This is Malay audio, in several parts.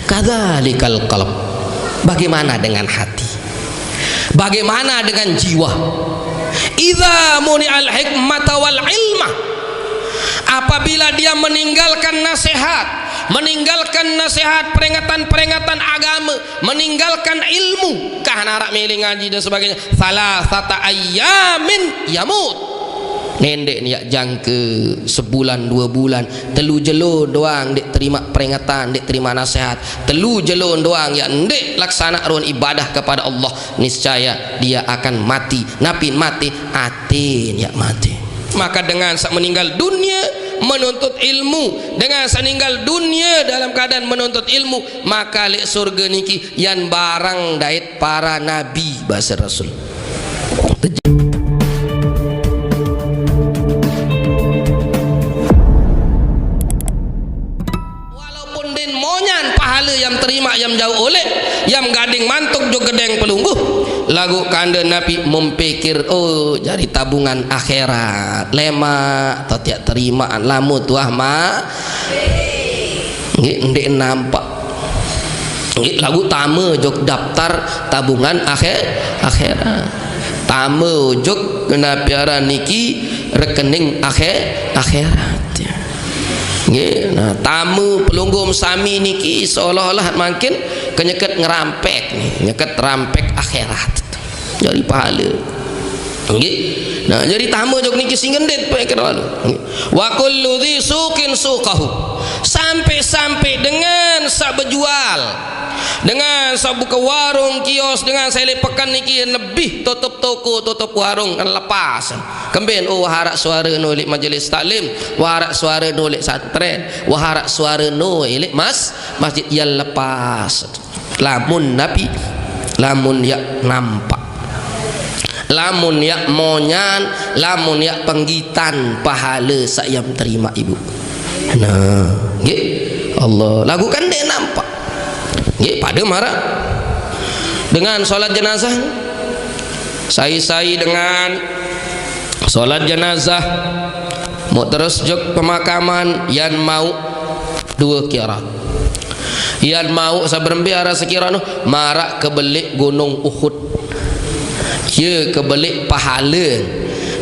kadzalikal qalb. Bagaimana dengan hati? Bagaimana dengan jiwa? Idza muni'al hikmata wal ilma, apabila dia meninggalkan nasihat, peringatan-peringatan agama, meninggalkan ilmu, kahana milih ngaji dan sebagainya, salasata ayyamin yamut, nendek ni jangka sebulan 2 bulan, telu jelun doang dek terima peringatan, dek terima nasihat, telu jelun doang ya ndek laksana ruan ibadah kepada Allah, niscaya dia akan mati. Napin mati atin ya mati. Maka dengan sak meninggal dunia menuntut ilmu, dengan sak meninggal dunia dalam keadaan menuntut ilmu, maka lek surga niki yan barang dait para nabi bahasa Rasul. Yang terima yang jauh oleh yang gading mantuk juga gedeng pelungguh lagu kanda Nabi mempikir, oh jadi tabungan akhirat lema atau tiak terima lamu tuah ma nggih nampak nggih lagu tama jog daftar tabungan akhirat tama jog kena piara niki rekening akhirat. Nah, tamu pelunggum sami niki seolah-olah makin kenyeket ngerampek nih, nyeket rampek akhirat. Jadi pahala. Nggih. Nah, jadi tamu jog niki singgendet pikir lalu. Wa kullu dzi suqin suqahu. Sampai dengan sak berjual, dengan sak buka warung kios, dengan saya pekan niki lebih tutup toko, tutup warung kan lepas. Kemben oh harak suara nulik majelis taklim, warak suara nulik santren, warak suara nulik masjid yang lepas. Lamun Nabi, lamun ya nampak, lamun ya monyan, lamun ya penggitan pahala sayam terima ibu. Nah, nggih Allah lakukan dia nampak. Nggih pada marah dengan solat jenazah, saya dengan solat jenazah mau terus jog pemakaman yang mau 2 kira, yang mau saberembi arah sekira nu marak kebelik gunung Uhud, ye kebelik pahala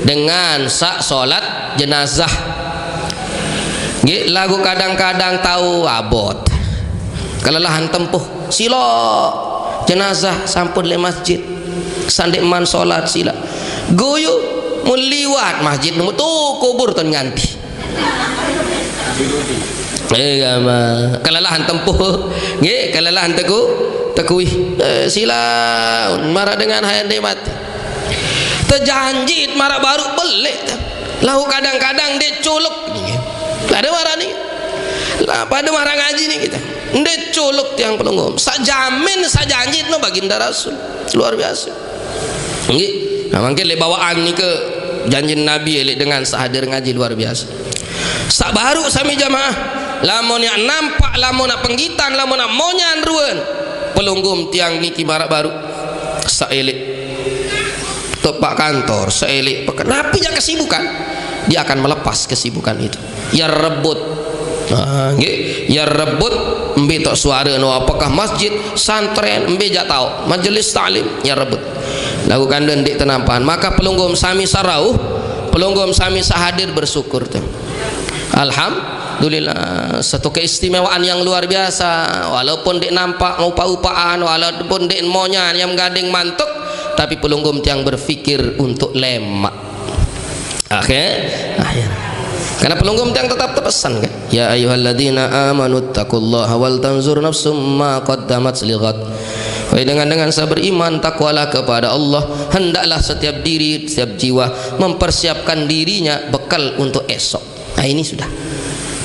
dengan sak solat jenazah. Nggih lagu kadang-kadang tahu abot kelelahan tempuh sila jenazah sampun le masjid sandek man solat sila goyo muliwat masjid nu tu kubur ton nganti kelelahan tempuh nggih kelelahan tekui sila marah dengan hayat mati terjanji marah baru belik lahu kadang-kadang dia culuk ada marah ni pada marah ngaji ni kita ndek culuk tiang pelunggum sajamin sajanji no baginda Rasul luar biasa nggih. Nah mungkin le bawaan ni ke janji Nabi dengan sahadir ngaji luar biasa. Sak baru sami jamaah lamun nak nampak, lamun nak penggitan, lamun nak monyan ruan pelunggum tiang niki barak baru sak elek tepak kantor sak elek napi jak kesibukan dia akan melepas kesibukan itu ya rebut nggih ya rebut embe tok suara no apakah masjid santren embe jak tahu majelis taklim ya rebut lakukan dendik tenampahan. Maka pelunggum sami sarau pelunggum sami sahadir bersyukur alhamdulillah satu keistimewaan yang luar biasa. Walaupun dek nampak upah-upahan, walaupun dek monyan yang gading mantuk, tapi pelunggum yang berfikir untuk lemak akhir karena pelunggum yang tetap terpesan kan, ya ayyuhalladzina amanu taqullaha wal tanzur nafsum ma qaddamat lighad. Dengan saya beriman takwalah kepada Allah, hendaklah setiap diri, setiap jiwa mempersiapkan dirinya bekal untuk esok. Nah ini sudah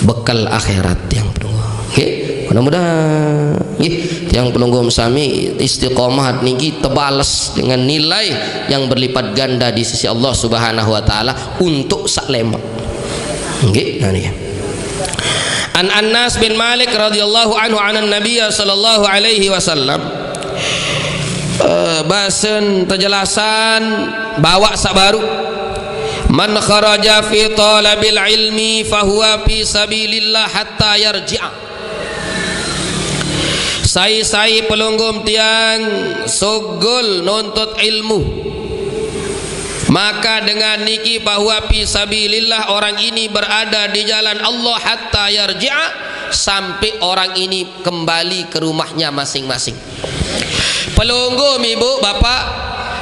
bekal akhirat yang penunggu. Okay? Mudah-mudahan yang penunggu sami istiqomah niki terbales dengan nilai yang berlipat ganda di sisi Allah Subhanahu wa taala untuk saklema. Okay? Nah ni. An Anas bin Malik radhiyallahu anhu anan Nabiy sallallahu alaihi wasallam bahasan penjelasan bawa sabaru man kharaja fi talabil ilmi fahuwa fi sabilillah hatta yarji'a. Sai pelunggum tiang sogol nuntut ilmu, maka dengan niki bahwa fisabilillah orang ini berada di jalan Allah hatta yarji'a, sampai orang ini kembali ke rumahnya masing-masing. Pelunggum ibu bapak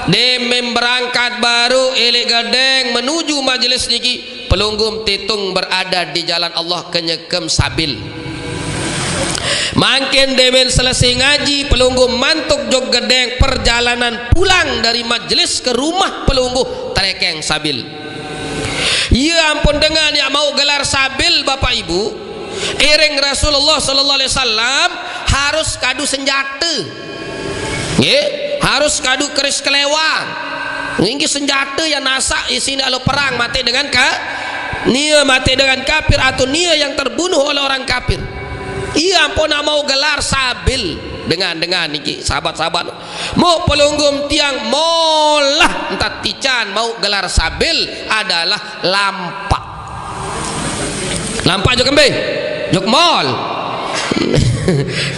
demem berangkat baru elek gadeng menuju majelis niki, pelunggum titung berada di jalan Allah kenyekem sabil. Makin demen selesai ngaji, pelungguh mantuk jog gedeng perjalanan pulang dari majelis ke rumah pelungguh terekeng sabil. Ya ampun, dengan yang mau gelar sabil bapak ibu, iring Rasulullah sallallahu alaihi wasallam harus kadu senjata, harus kadu keris kelewang. Ini senjata yang nasak isini alo perang mati dengan nia mati dengan kafir atau nia yang terbunuh oleh orang kafir. Iya ampun, mau gelar sabil dengan niki sahabat-sahabat mau pelunggum tiang molah entah tican mau gelar sabil adalah lampak jok kembe jok mall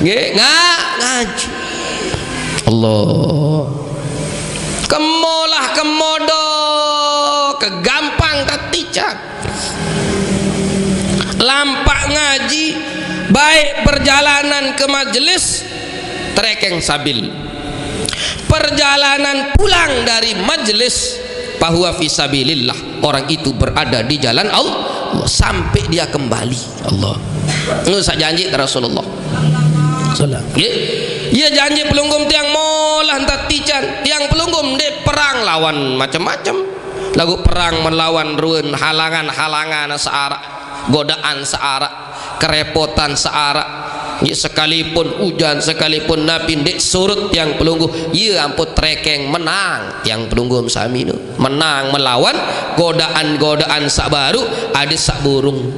ngaji Allah kemolah kemodo kegampang tak tican lampak ngaji baik perjalanan ke majelis terekeng sabil, perjalanan pulang dari majelis bahwa fisabilillah, orang itu berada di jalan Allah sampai dia kembali. Allah nggak usah janji Rasulullah ya janji pelunggum tiang molah entah tican tiang pelunggum dek perang lawan macam-macam lagu perang melawan ruin halangan searak godaan searak kerepotan searak ya, sekalipun hujan sekalipun nabi dek surut yang pelungguh ya ampun trekeng menang yang pelungguh sami itu menang melawan godaan-godaan sak baru ada sak burung.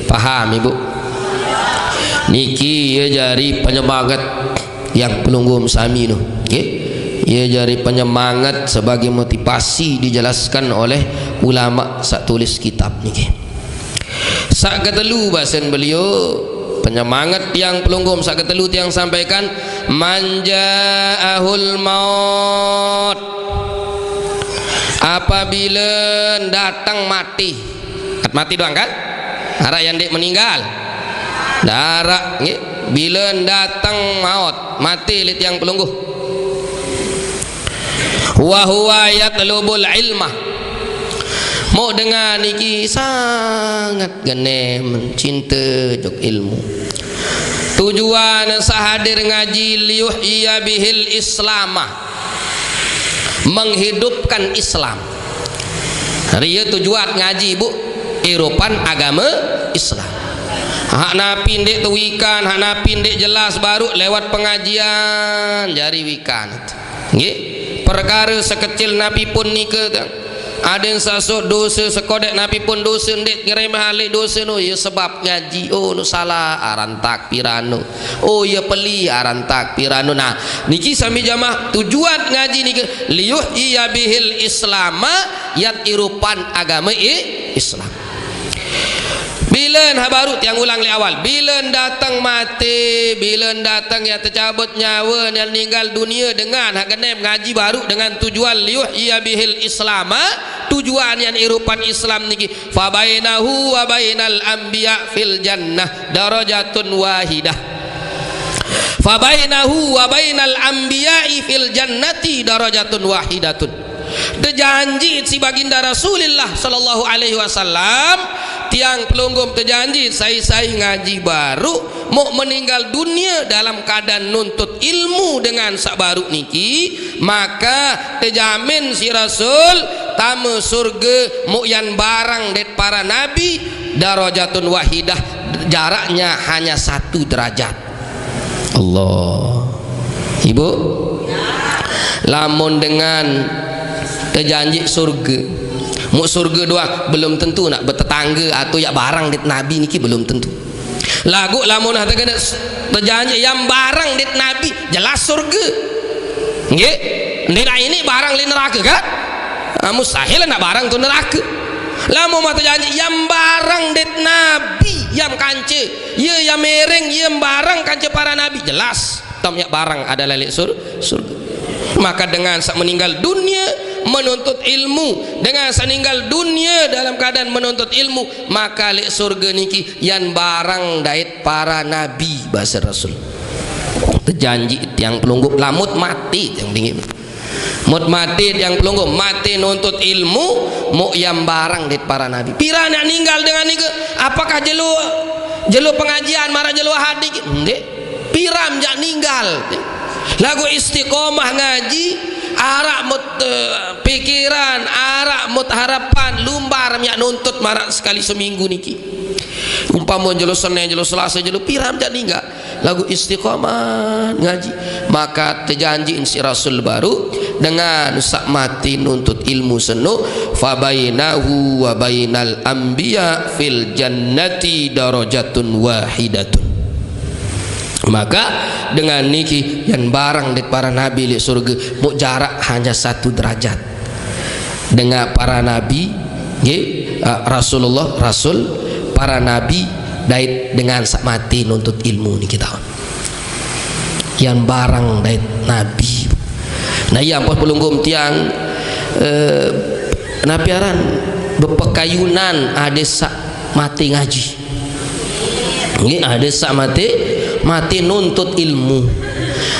Paham ibu niki ya jari penyemangat yang pelungguh sami itu ya jari penyemangat sebagai motivasi dijelaskan oleh ulama sak tulis kitab niki. Sak ketelu bahasan beliau penyemangat yang pelunggum sak ketelu yang sampaikan manja'ahul maut, apabila datang mati doang kan harap yang dek meninggal darah bila datang maut mati lit yang pelungguh wa huwa yatlubul ilmah mau dengan niki sangat genem cinta jok ilmu tujuan sahadir ngaji liyuhya bihil islamah menghidupkan Islam. Ria tujuan ngaji bu Eropan agama Islam hak napi ndek tuwikan hak napi ndek jelas baru lewat pengajian jari wikan perkara sekecil napi pun nika ada yang sasuk dosa sekodek nabi pun dosa ndek ngerem halik dosa no ya sebab ngaji oh no salah aran takbirano oh ya peli aran takbirano. Nah niki sami jamaah tujuan ngaji niki liyuhya bihil islama yat irupan agama Islam. Bila baru tiang ulang li awal bila datang mati bila datang ya tercabut nyawa yang meninggal dunia dengan hak genem ngaji baru dengan tujuan liyuhya bihil islama tujuan yang irupan Islam niki fa bainahu wa bainal anbiya fil jannah darajatun wahidah fa bainahu wa bainal anbiya fil jannati darajatun wahidatun. Terjanji si baginda Rasulullah sallallahu alaihi wasallam tiang pelunggum terjanji saya ngaji baru mau meninggal dunia dalam keadaan nuntut ilmu dengan sak baru niki maka terjamin si Rasul tamu surga mu'yan barang det para nabi darajatun wahidah jaraknya hanya 1 derajat. Allah ibu lamun dengan terjanji surga mau surga doang belum tentu nak bertetangga atau ya barang dit nabi niki belum tentu lagu lamun hata kena terjanji yang barang dit nabi jelas surga nggih ini barang li neraka kan mustahil nak barang tu neraka Lamun mata janji yang barang det nabi yang kance ye yang mereng ye barang kance para nabi jelas tamnya barang adalah lek surga. Maka dengan sak meninggal dunia menuntut ilmu, dengan sak meninggal dunia dalam keadaan menuntut ilmu, maka lek surga niki yang barang dait para nabi bahasa Rasul. Terjanji tiang pelunggup lamut mati yang tinggi. Mut mati yang pelunggup mati nuntut ilmu mu yang barang dait para nabi. Pira nak ninggal dengan niku? Apakah jelu pengajian marah jelu hadik? Ndek. Piram jak ninggal. Lagu istiqomah ngaji arak mut pikiran arak mut harapan lumbar minyak nuntut marak sekali seminggu niki umpama jelo Senin jelo Selasa jelo piram jak ninggal lagu istiqomah ngaji maka terjanji si Rasul baru dengan sak mati nuntut ilmu seno fabainahu wa bainal anbiya fil jannati darajatun wahidatun. Maka dengan niki yang barang di para nabi di surga mu jarak hanya 1 derajat dengan para nabi Rasulullah Rasul para nabi dait dengan sak mati nuntut ilmu niki tahun yang barang dait nabi. Nah yang pas pelunggum tiang napiaran bepekayunan ada sak mati ngaji ada sak mati nuntut ilmu.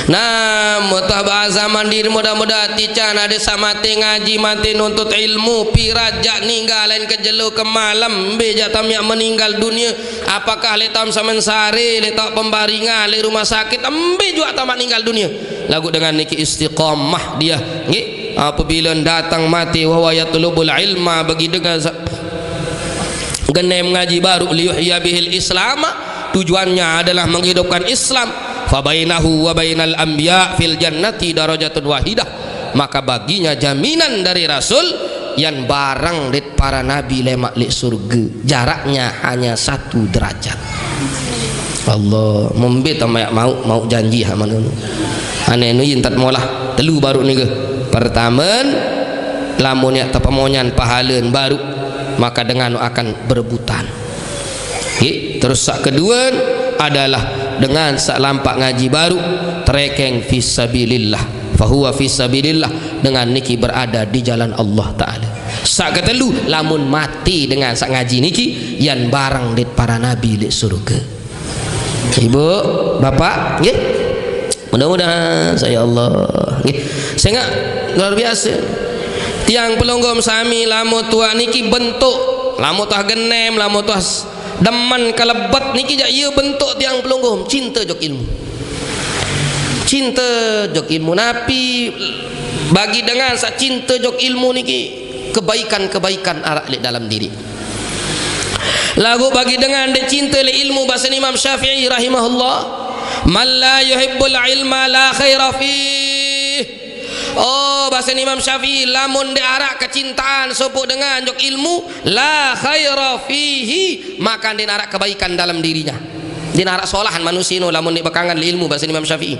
Nah mutabah zaman diri mudah-mudahan tican ada sama mati ngaji mati nuntut ilmu pirajak ninggalain ke jelu ke malam beja tamyak meninggal dunia apakah letam samensari letak pembaringan le rumah sakit ambe juga tamat meninggal dunia lagu dengan niki istiqamah dia nggih apabila datang mati wa yatlubul ilma bagi dengan genem ngaji baru liyuhya bihil islama tujuannya adalah menghidupkan Islam fabainahu wa bainal anbiya fil jannati darajatun wahidah maka baginya jaminan dari Rasul yang barang dit para nabi lemak lek surga jaraknya hanya 1 derajat. Allah membet mau janji ha manun ane nu yintat molah telu baru ni ke pertama lamun ya tapamonyan pahalan baru maka dengan akan berebutan. Terus sak kedua adalah dengan sak lampak ngaji baru trekeng fisabilillah fahuwa fisabilillah dengan niki berada di jalan Allah Ta'ala. Sak ketelu lamun mati dengan sak ngaji niki yang barang dit para nabi di surga. Ibu bapak nggih mudah-mudahan saya Allah nggih sehingga luar biasa tiang pelunggum sami lamun tua niki bentuk lamun tuah genem lamun tuah demen kelebat niki jak ieu bentuk tiang pelunggum cinta jok ilmu napi bagi dengan sak cinta jok ilmu niki kebaikan-kebaikan arak lek dalam diri lagu bagi dengan de cinta le ilmu bahasa Imam Syafi'i rahimahullah man la yuhibbul ilma la khaira fih. Oh bahasa Imam Syafi'i lamun de arak kecintaan sopo dengan jok ilmu la khaira fihi maka din arak kebaikan dalam dirinya din arak solahan manusia no lamun de bekangan le ilmu bahasa Imam Syafi'i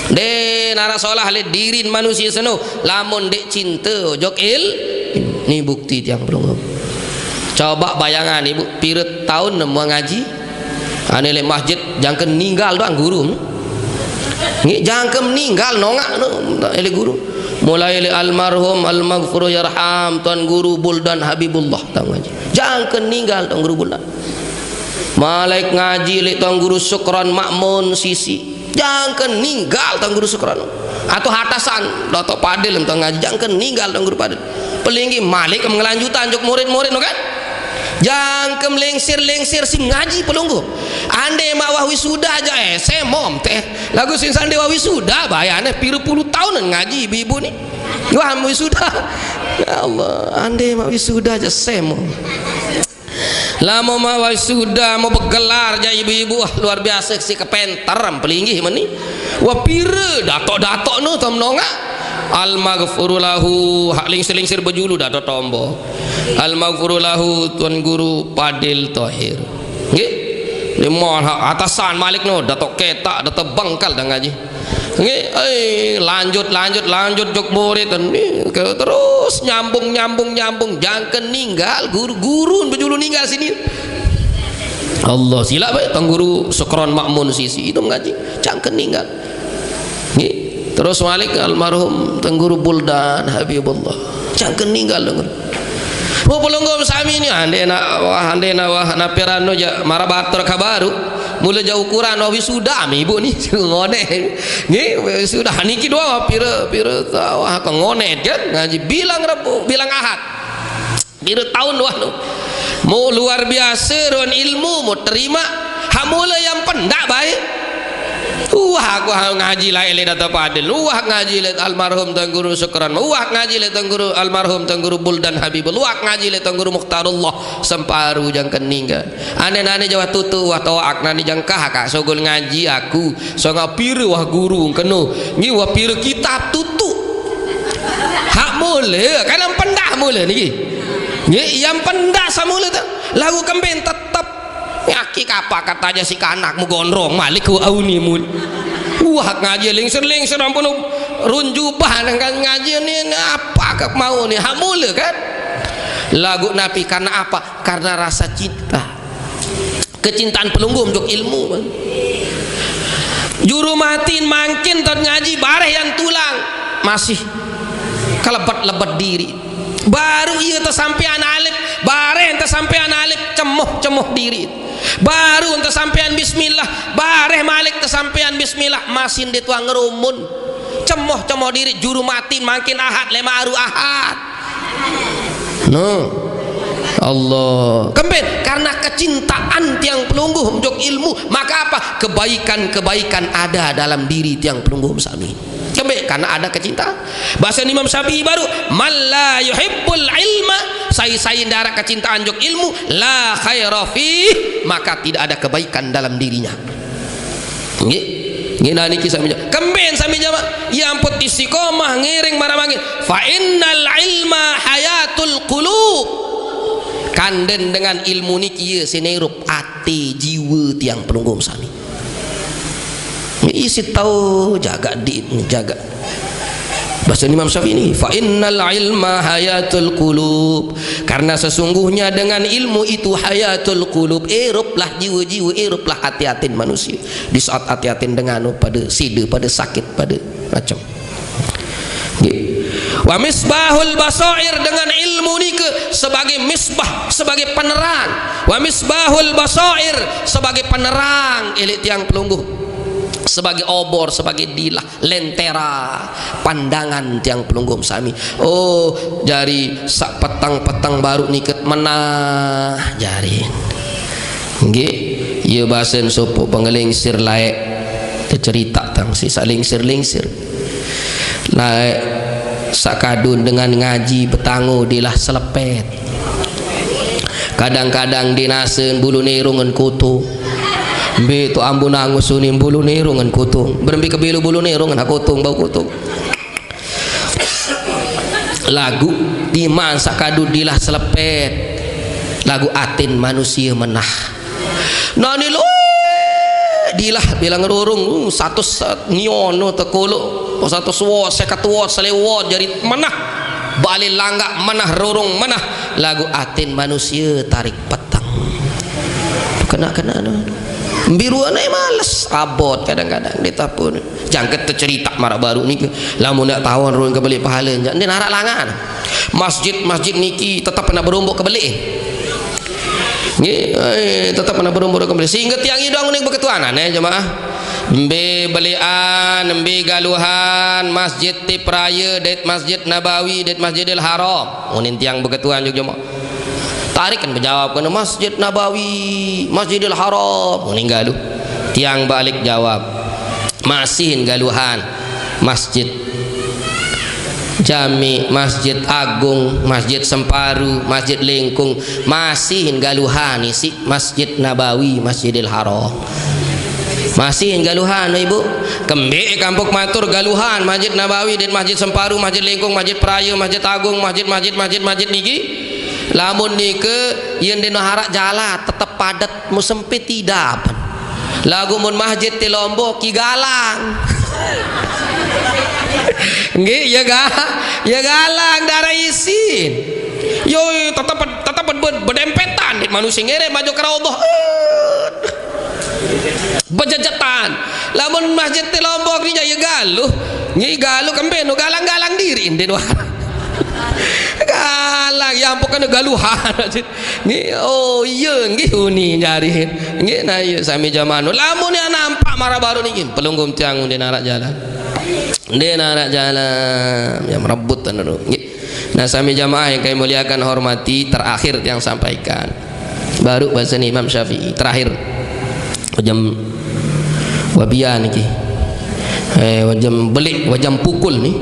din arak solah le dirin manusia seno lamun de cinta jok ini bukti tiang pelunggum. Coba bayangan ibu piret tahun nemu ngaji ane le masjid jangan ninggal doang guru nggih jangan meninggal nongak ele guru mulai ele almarhum almaghfur yarham tuan guru Buldan Habibullah tang ngaji jangan meninggal tuan guru Buldan malaik ngaji le tuan guru Sukron Makmun Sisi jangan meninggal tuan guru Sukron atau hatasan Dato Padil tuan ngaji jangan meninggal tuan guru Padil pelinggi malik mengelanjutan jok murid-murid no kan jangan lengsir sing ngaji pelunggu ande mak wah wisuda aja semom teh lagu sing sande wah wisuda bayane piru puluh tahun ngaji ibu nih wah wisuda ya Allah ande mak wisuda aja semom lama mak wah wisuda mau bergelar aja ibu-ibu wah luar biasa si kepenter pelinggi meni wah piru datok no tom nonga al-maghfurulahu hak lingsir bejulu dah tombo al-maghfurulahu tuan guru Padil Tohir nggih lima atasan Malik no datok ketak datok bangkal dah ngaji lanjut jok murid terus nyambung jangan ninggal guru bejulu ninggal sini Allah silap tang guru Sukron Makmun sisi itu ngaji jangan ninggal terus Malik almarhum tang guru Buldan Habibullah jangan ninggal dengar mau pelonggol sami ini handena wah napirano ja marabator kabaru mulai jauh ukuran wisuda ibu nih ngone nih sudah niki doa pira wah ngone kan ngaji bilang ahad pira tahun wah mau luar biasa ron ilmu mau terima hamula yang pendak baik aku ngaji lah ele data padel ngaji le almarhum tang guru Sukran ngaji le tang guru almarhum tang guru Buldan Habibul ngaji le tang guru Mukhtarullah semparu jang keninggal ane Jawa tutu wah tawaak nani jang kah sogol ngaji aku so ngapir wah guru keno ngi wah pir kitab tutu hak mule kan pendak mule niki ngi yang pendak samule lagu kemben tetap nyaki apa katanya si kanakmu gondrong Malik ku auni mun wah ngaji lingsir ampun runjubah dengan ngaji ini apa mau nih hamul kan lagu Nabi karena apa karena rasa cinta kecintaan pelunggu untuk ilmu juru matiin makin tot ngaji bareh yang tulang masih kelebat-lebat diri baru iya tersampean alif bareh tersampean alif cemoh diri baru untuk sampean bismillah bareh Malik tersampean bismillah masin dituang ngerumun cemoh diri juru mati makin ahad lema aru ahad no Allah kembali karena kecintaan tiang pelungguh untuk ilmu maka apa kebaikan ada dalam diri tiang pelungguh sami kembali karena ada kecintaan bahasa Imam Syafi'i baru man la yuhibbul ilma sai darah kecintaan jok ilmu la khaira fih maka tidak ada kebaikan dalam dirinya nggih nani kisah menjawab kemben sami jawab yang put istiqomah ngiring maramangin fa innal ilma hayatul qulub kanden dengan ilmu niki sinerup ati jiwa tiang pelunggum sami isi tahu jaga bahasa Imam Syafi'i ini fa innal ilma hayatul qulub karena sesungguhnya dengan ilmu itu hayatul qulub eruplah jiwa-jiwa eruplah hati-hati manusia di saat hati-hati dengan pada sida pada sakit pada macam wa misbahul basair dengan ilmu ni sebagai misbah sebagai penerang wa misbahul basair sebagai penerang elit tiang pelungguh sebagai obor sebagai dilah lentera pandangan tiang pelunggum sami jari sak petang baru niket menah jari nggih ieu basen sopo pengelingsir laek cerita tang si salingsir laek sakadun dengan ngaji betangu dilah selepet kadang-kadang dinaseun bulu nirungan kutu be tu ambun angusunin bulu nirungan kutung berembi kebilu bulu nirungan kutung bau kutung lagu diman sakadu dilah selepet lagu atin manusia menah nani lo dilah bilang rurung satu nyono tekolo satu suwo sekatuwo selewo jadi menah balik langga menah rurung menah lagu atin manusia tarik petang kena biru anai males abot kadang-kadang ditapun jangket tercerita marak baru ni lamun nak tawon ruang kebeli pahala ni narak langan masjid niki tetap pernah berumbuk kebeli tetap pernah berumbuk kebeli sehingga tiang hidung ni berketuanan jemaah mbe belian mbe galuhan masjid tip raya det masjid Nabawi det Masjidil Haram unin tiang berketuan juga jemaah tarik kan menjawab kena Masjid Nabawi Masjidil Haram meninggal tiang balik jawab masihin galuhan masjid Jami Masjid Agung Masjid Semparu Masjid Lengkung masihin galuhan isi Masjid Nabawi Masjidil Haram masihin galuhan ibu kembe kampung matur galuhan Masjid Nabawi dan Masjid Semparu Masjid Lengkung Masjid Prayu Masjid Agung masjid niki lamun nike yang dino harak jala tetap padat mu sempit tidak lagu mun masjid di Lombok ki galang nggih ya galang darah isin yo tetap berdempetan manusia ngere maju ke raudhah bejajatan lamun masjid di Lombok ni ya galuh ngi galuh kemben nu galang-galang diri den galang ya ampun kan galuhan ngi oh iya ngi uni nyari ngi na ieu sami jamanu lamun ya nampak marah baru niki pelunggum tiang den arak jalan ya merebut tenan ngi nah sami jamaah yang kami muliakan hormati terakhir yang sampaikan baru bahasa Imam Syafi'i terakhir wajam wabian niki wajam belik wajam pukul nih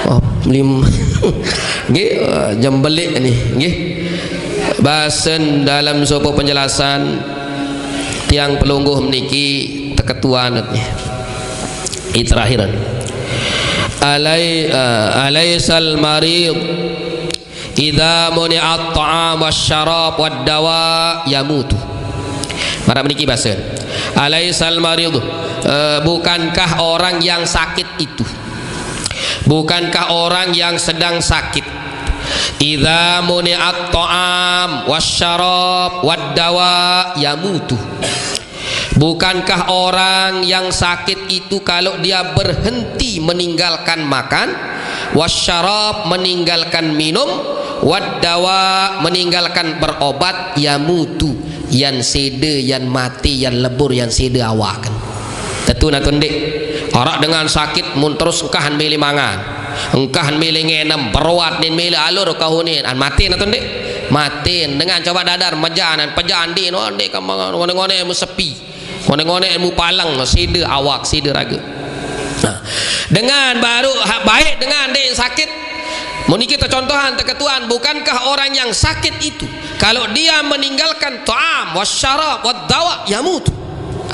oh lim nggih jam belik nih nggih bahasan dalam sopo penjelasan tiang pelungguh niki teketuan ini terakhiran alaysal marid idza muni'at ta'am wasyarab wad-dawa yamutu para meniki bahasan alaysal marid bukankah orang yang sakit itu bukankah orang yang sedang sakit idza muni'at ta'am wasyarab wad-dawa yamutu bukankah orang yang sakit itu kalau dia berhenti meninggalkan makan wasyarab meninggalkan minum wad-dawa meninggalkan berobat yamutu yan sede yan mati yan lebur yan sede awakan tentu natundik orang dengan sakit mun terus engkahan milih mangan engkahan milih ngenem beruat nin milih alur kahunin an mati natundik mati dengan coba dadar majanan pejaan di no ande kamang ngone-ngone mu sepi ngone-ngone mu palang sede awak sede raga nah dengan baru baik dengan dia yang sakit muniki contohan teketuan bukankah orang yang sakit itu kalau dia meninggalkan ta'am wasyarab wad-dawa yamutu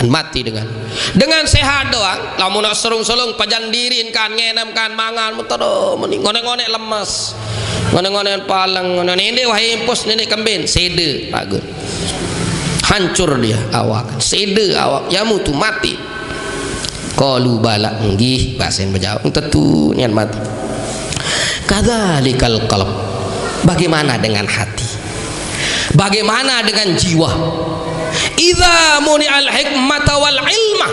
mati dengan sehat doang lamun nak serung-serung pajan dirin kan ngenem kan mangan mutado ngone-ngone lemas ngone-ngone palang ngone nende wahai impus nenek kembin sede bagus hancur dia awak sede awak yamutu mati qalu bala nggih basen berjawab tentu nian mati kadzalikal qalb bagaimana dengan hati bagaimana dengan jiwa idza muni'al hikmata wal ilma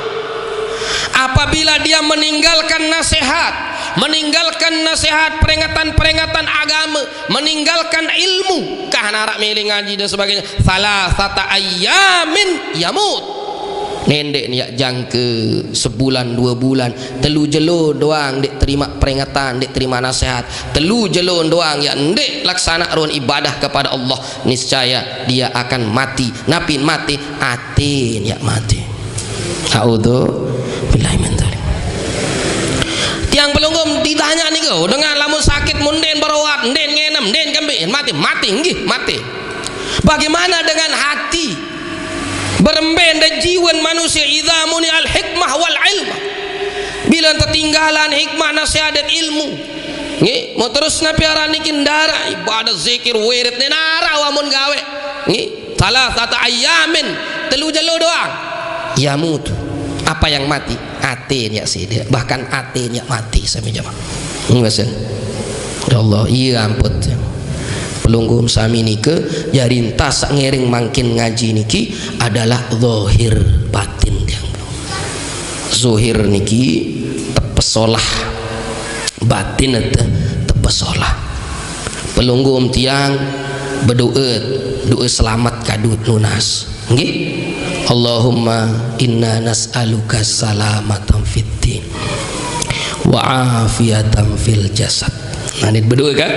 apabila dia meninggalkan nasihat peringatan-peringatan agama meninggalkan ilmu kahana rak milih ngaji dan sebagainya salasata ayyamin yamut nendek ni jangke sebulan 2 bulan telu jelo doang dek terima peringatan dek terima nasihat telu jelo doang ya ndek laksana ruan ibadah kepada Allah niscaya dia akan mati napin mati atin ya mati a'udzu billahi min dzalik tiang pelunggum ditanya nih kau dengan lamun sakit munden berawat nden ngenem nden kembin mati nggih mati bagaimana dengan hati beremben dan jiwa manusia idza muni'al hikmah wal ilmah bila tertinggalan hikmah nasihat dan ilmu nggih mau terus napiara niki ndara ibadah zikir wirid nara wamun gawe nggih salasata ayyamin telu jelo doang yamut apa yang mati atin ya sida bahkan atin ya mati sami jamaah ngesen ya Allah iya ampun pelunggum sami nike jarintas ngering mangkin ngaji niki adalah zahir batin yang zahir niki tepesolah batin tepesolah pelunggum tiang berdoa selamat kadut lunas nggih Allahumma inna nas'aluka salamatan fid din wa afiyatan fil jasad nanti berdoa kan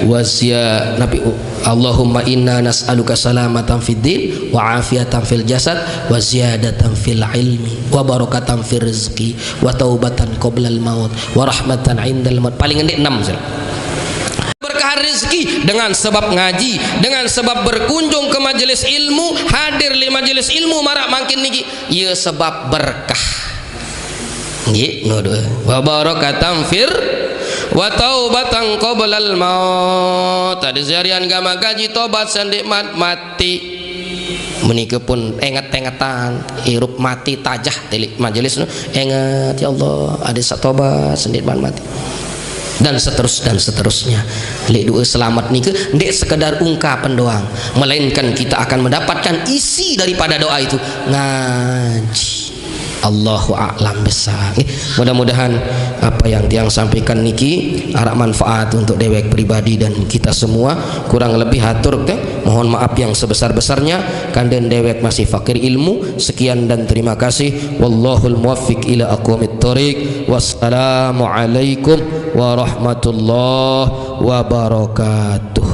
wasya nabi Allahumma inna nas'aluka salamatan fid din wa afiyatan fil jasad wa ziyadatan fil ilmi wa barakatan fil rizqi wa taubatan qabla al maut wa rahmatan indal maut paling endek 6 berkah rezeki dengan sebab ngaji dengan sebab berkunjung ke majelis ilmu hadir di majelis ilmu marak makin niki ieu sebab berkah nggih no doa wa barakatan fil wa taubatan qoblal maut. Tadi zarian gama gaji tobat sandikmat mati menika pun enget-engetan hirup mati tajah telik majelis enget ya Allah ada tobat sandikmat mati dan seterusnya. Lek doa selamat nika ndek sekedar ungkapan doang, melainkan kita akan mendapatkan isi daripada doa itu ngaji. Allahu a'lam besar. Mudah-mudahan apa yang tiang sampaikan niki harap manfaat untuk dewek pribadi dan kita semua. Kurang lebih hatur mohon maaf yang sebesar-besarnya kandan dewek masih fakir ilmu. Sekian dan terima kasih. Wallahul muwaffiq ila aqwamit thoriq. Wassalamualaikum warahmatullahi wabarakatuh.